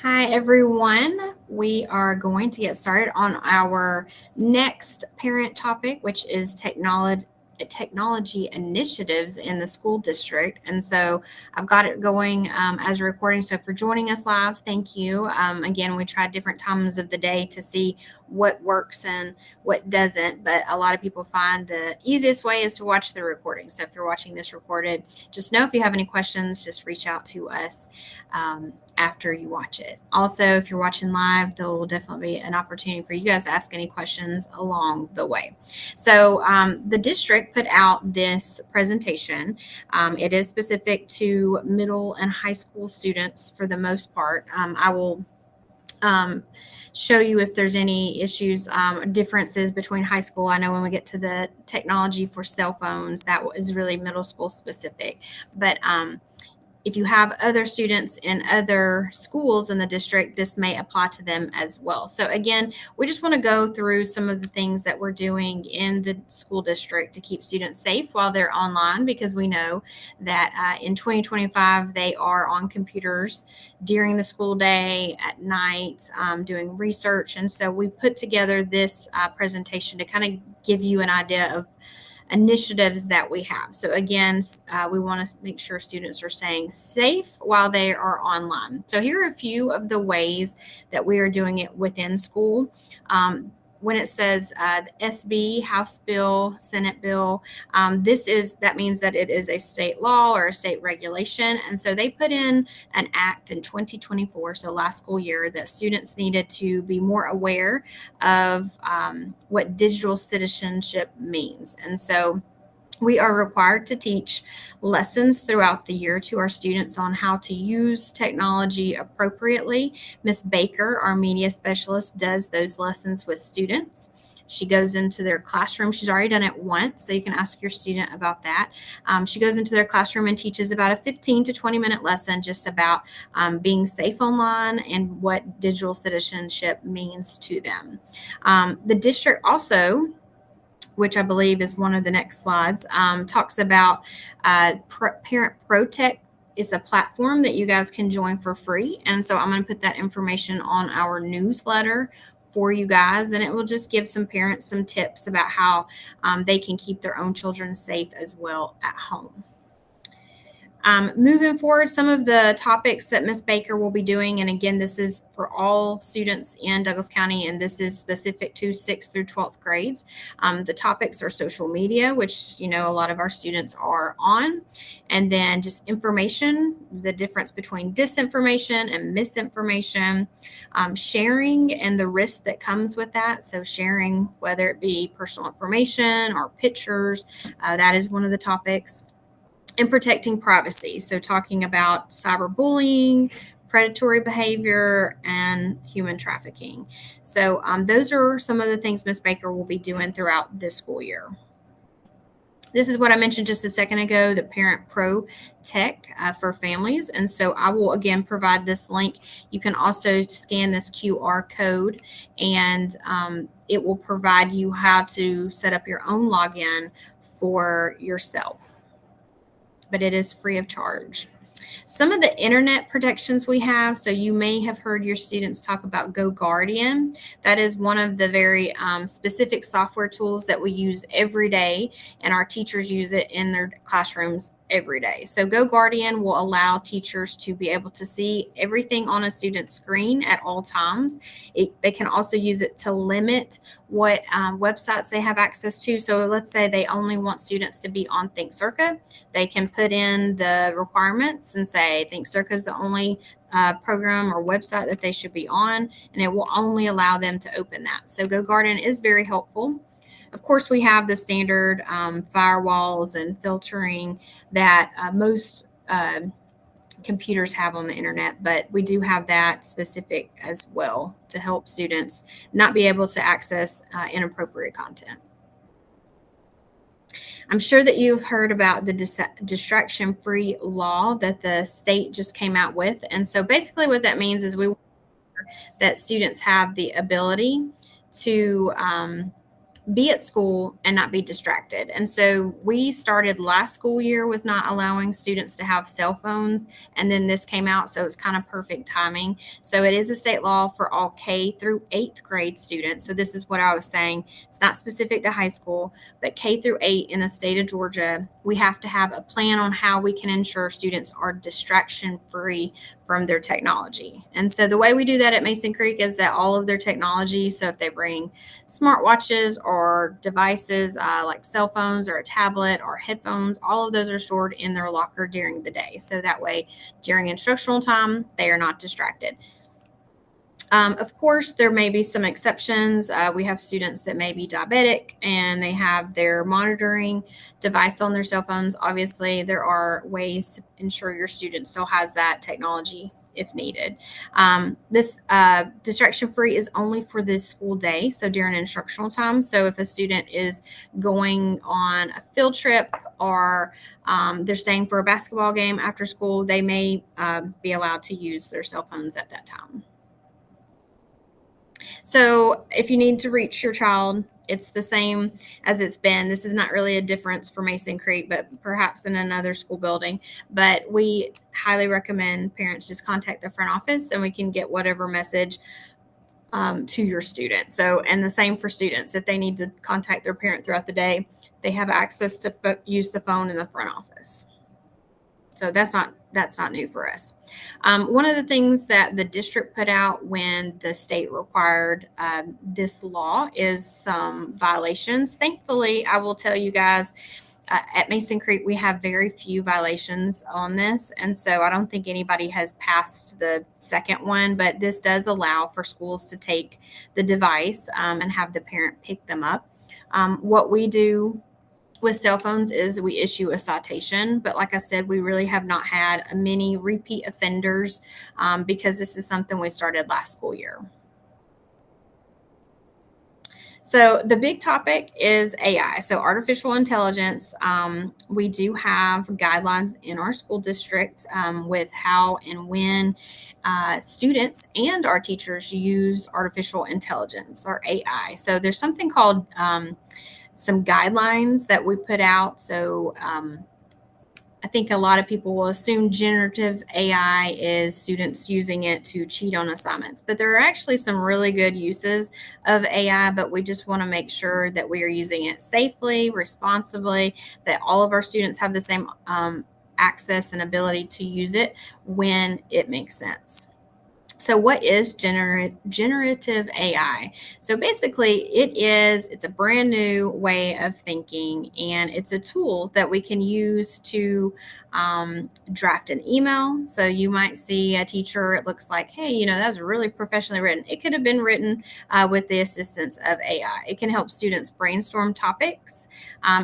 Hi, everyone. We are going to get started on our next parent topic, which is technology initiatives in the school district. And so I've got it going as a recording. So for joining us live, thank you. Again, we tried different times of the day to see what works and what doesn't, but a lot of people find the easiest way is to watch the recording. So if you're watching this recorded, just know if you have any questions, just reach out to us. After you watch it. Also, if you're watching live, there will definitely be an opportunity for you guys to ask any questions along the way. So, the district put out this presentation. It is specific to middle and high school students for the most part. I will show you if there's any issues, differences between high school. I know when we get to the technology for cell phones, that is really middle school specific. But if you have other students in other schools in the district, this may apply to them as well. So again, we just want to go through some of the things that we're doing in the school district to keep students safe while they're online, because we know that in 2025, they are on computers during the school day, at night, doing research. And so we put together this presentation to kind of give you an idea of initiatives that we have. So again, we want to make sure students are staying safe while they are online. So here are a few of the ways that we are doing it within school. When it says SB, House Bill, Senate Bill, that means that it is a state law or a state regulation. And so they put in an act in 2024, so last school year, that students needed to be more aware of what digital citizenship means. And so we are required to teach lessons throughout the year to our students on how to use technology appropriately. Miss Baker, our media specialist, does those lessons with students. She goes into their classroom. She's already done it once, so you can ask your student about that. She goes into their classroom and teaches about a 15 to 20-minute lesson just about being safe online and what digital citizenship means to them. The district also, which I believe is one of the next slides, talks about Parent Protect is a platform that you guys can join for free. And so I'm going to put that information on our newsletter for you guys, and it will just give some parents some tips about how they can keep their own children safe as well at home. Moving forward, some of the topics that Ms. Baker will be doing, and again, this is for all students in Douglas County, and this is specific to 6th through 12th grades. The topics are social media, which, a lot of our students are on, and then just information, the difference between disinformation and misinformation, sharing and the risk that comes with that. So sharing, whether it be personal information or pictures, that is one of the topics. And protecting privacy. So talking about cyberbullying, predatory behavior, and human trafficking. So those are some of the things Ms. Baker will be doing throughout this school year. This is what I mentioned just a second ago, the Parent Pro Tech for families. And so I will again provide this link. You can also scan this QR code, and it will provide you how to set up your own login for yourself. But it is free of charge. Some of the internet protections we have, so you may have heard your students talk about GoGuardian. That is one of the very specific software tools that we use every day, and our teachers use it in their classrooms every day. So GoGuardian will allow teachers to be able to see everything on a student's screen at all times. They can also use it to limit what websites they have access to. So let's say they only want students to be on ThinkCirca. They can put in the requirements and say ThinkCirca is the only program or website that they should be on, and it will only allow them to open that. So GoGuardian is very helpful. Of course, we have the standard firewalls and filtering that most computers have on the internet, but we do have that specific as well to help students not be able to access inappropriate content. I'm sure that you've heard about the distraction-free law that the state just came out with. And so basically what that means is we want that students have the ability to be at school and not be distracted. And so we started last school year with not allowing students to have cell phones, and then this came out, so it's kind of perfect timing. So it is a state law for all K through 8th grade students. So this is what I was saying. It's not specific to high school, but K through 8 in the state of Georgia, we have to have a plan on how we can ensure students are distraction free from their technology. And so the way we do that at Mason Creek is that all of their technology, so if they bring smartwatches or devices like cell phones or a tablet or headphones, all of those are stored in their locker during the day. So that way, during instructional time, they are not distracted. Of course, there may be some exceptions. We have students that may be diabetic and they have their monitoring device on their cell phones. Obviously, there are ways to ensure your student still has that technology if needed. This distraction free is only for this school day, so during instructional time. So if a student is going on a field trip or they're staying for a basketball game after school, they may be allowed to use their cell phones at that time. So if you need to reach your child, it's the same as it's been. This is not really a difference for Mason Creek, but perhaps in another school building. But we highly recommend parents just contact the front office and we can get whatever message to your student. So, and the same for students. If they need to contact their parent throughout the day, they have access to use the phone in the front office. So that's not new for us. One of the things that the district put out when the state required this law is some violations. Thankfully, I will tell you guys, at Mason Creek, we have very few violations on this. And so I don't think anybody has passed the second one, but this does allow for schools to take the device and have the parent pick them up. What we do with cell phones is we issue a citation, but like I said, we really have not had many repeat offenders because this is something we started last school year. So the big topic is AI, so artificial intelligence. We do have guidelines in our school district with how and when students and our teachers use artificial intelligence or AI. So there's something called some guidelines that we put out. So I think a lot of people will assume generative AI is students using it to cheat on assignments, but there are actually some really good uses of AI, but we just want to make sure that we are using it safely, responsibly, that all of our students have the same access and ability to use it when it makes sense. So what is generative AI? So basically it's a brand new way of thinking, and it's a tool that we can use to draft an email. So you might see a teacher, it looks like, hey, that was really professionally written. It could have been written with the assistance of AI. It can help students brainstorm topics.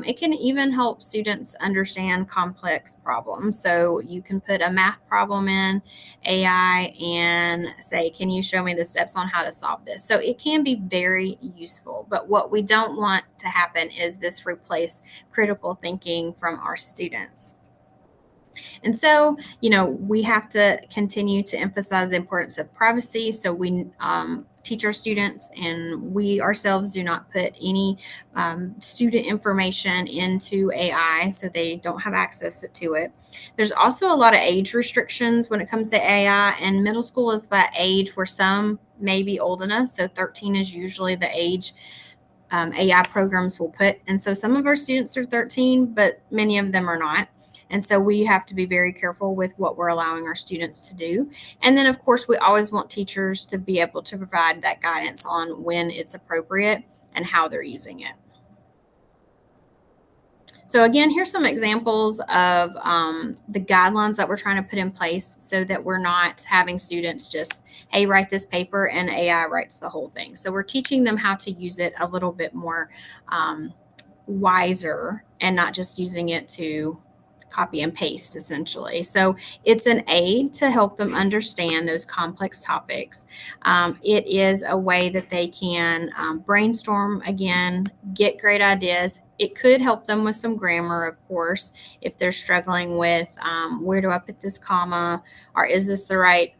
It can even help students understand complex problems. So you can put a math problem in AI and say, can you show me the steps on how to solve this? So it can be very useful, but what we don't want to happen is this replace critical thinking from our students. And so, we have to continue to emphasize the importance of privacy. So we teach our students, and we ourselves do not put any student information into AI, so they don't have access to it. There's also a lot of age restrictions when it comes to AI, and middle school is that age where some may be old enough. So 13 is usually the age AI programs will put. And so some of our students are 13, but many of them are not. And so we have to be very careful with what we're allowing our students to do. And then, of course, we always want teachers to be able to provide that guidance on when it's appropriate and how they're using it. So again, here's some examples of the guidelines that we're trying to put in place so that we're not having students just, hey, write this paper and AI writes the whole thing. So we're teaching them how to use it a little bit more wiser and not just using it to copy and paste, essentially. So it's an aid to help them understand those complex topics. It is a way that they can brainstorm, again, get great ideas. It could help them with some grammar, of course, if they're struggling with where do I put this comma, or is this the right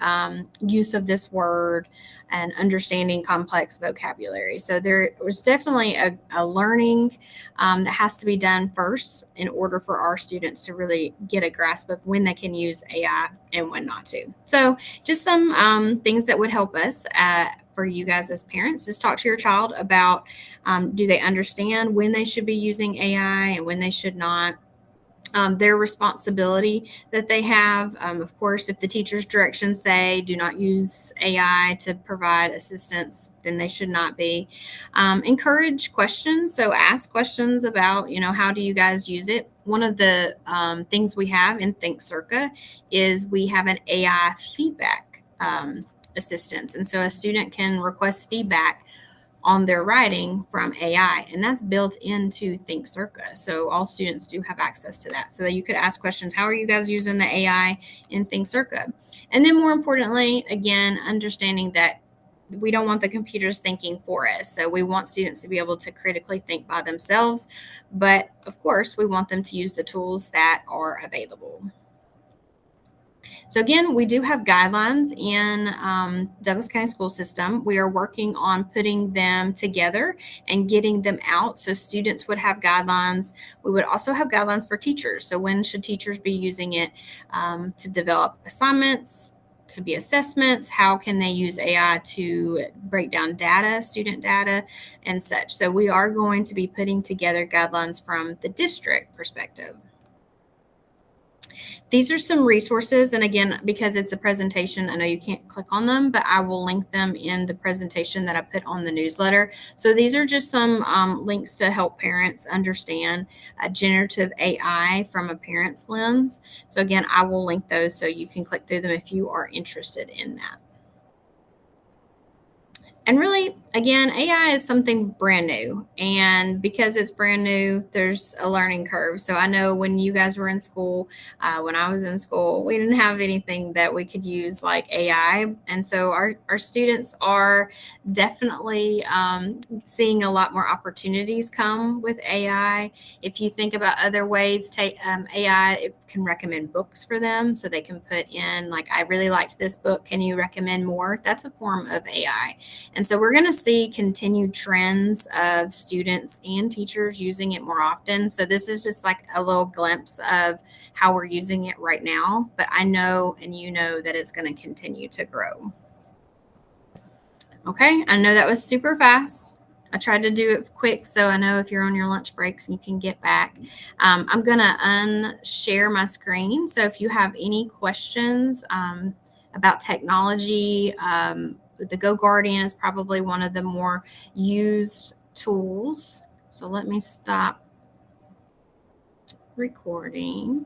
use of this word, and understanding complex vocabulary. So there was definitely a learning that has to be done first in order for our students to really get a grasp of when they can use AI and when not to. So just some things that would help us for you guys as parents is talk to your child about do they understand when they should be using AI and when they should not. Their responsibility that they have. Of course, if the teacher's directions say do not use AI to provide assistance, then they should not be. Encourage questions. So ask questions about, how do you guys use it? One of the things we have in ThinkCirca is we have an AI feedback assistance. And so a student can request feedback on their writing from AI, and that's built into ThinkCirca. So all students do have access to that. So that you could ask questions, how are you guys using the AI in ThinkCirca? And then more importantly, again, understanding that we don't want the computers thinking for us. So we want students to be able to critically think by themselves, but of course, we want them to use the tools that are available. So again, we do have guidelines in Douglas County School System. We are working on putting them together and getting them out. So students would have guidelines. We would also have guidelines for teachers. So when should teachers be using it to develop assignments? Could be assessments. How can they use AI to break down data, student data, and such? So we are going to be putting together guidelines from the district perspective. These are some resources, and again, because it's a presentation, I know you can't click on them, but I will link them in the presentation that I put on the newsletter. So these are just some links to help parents understand generative AI from a parent's lens. So again, I will link those so you can click through them if you are interested in that. And really, again, AI is something brand new. And because it's brand new, there's a learning curve. So I know when you guys were in school, when I was in school, we didn't have anything that we could use like AI. And so our students are definitely seeing a lot more opportunities come with AI. If you think about other ways, AI it can recommend books for them. So they can put in, like, I really liked this book. Can you recommend more? That's a form of AI. And so we're going to see continued trends of students and teachers using it more often. So this is just like a little glimpse of how we're using it right now. But I know, and you know, that it's going to continue to grow. Okay, I know that was super fast. I tried to do it quick, so I know if you're on your lunch breaks, you can get back. I'm going to unshare my screen. So if you have any questions about technology, the GoGuardian is probably one of the more used tools. So let me stop recording.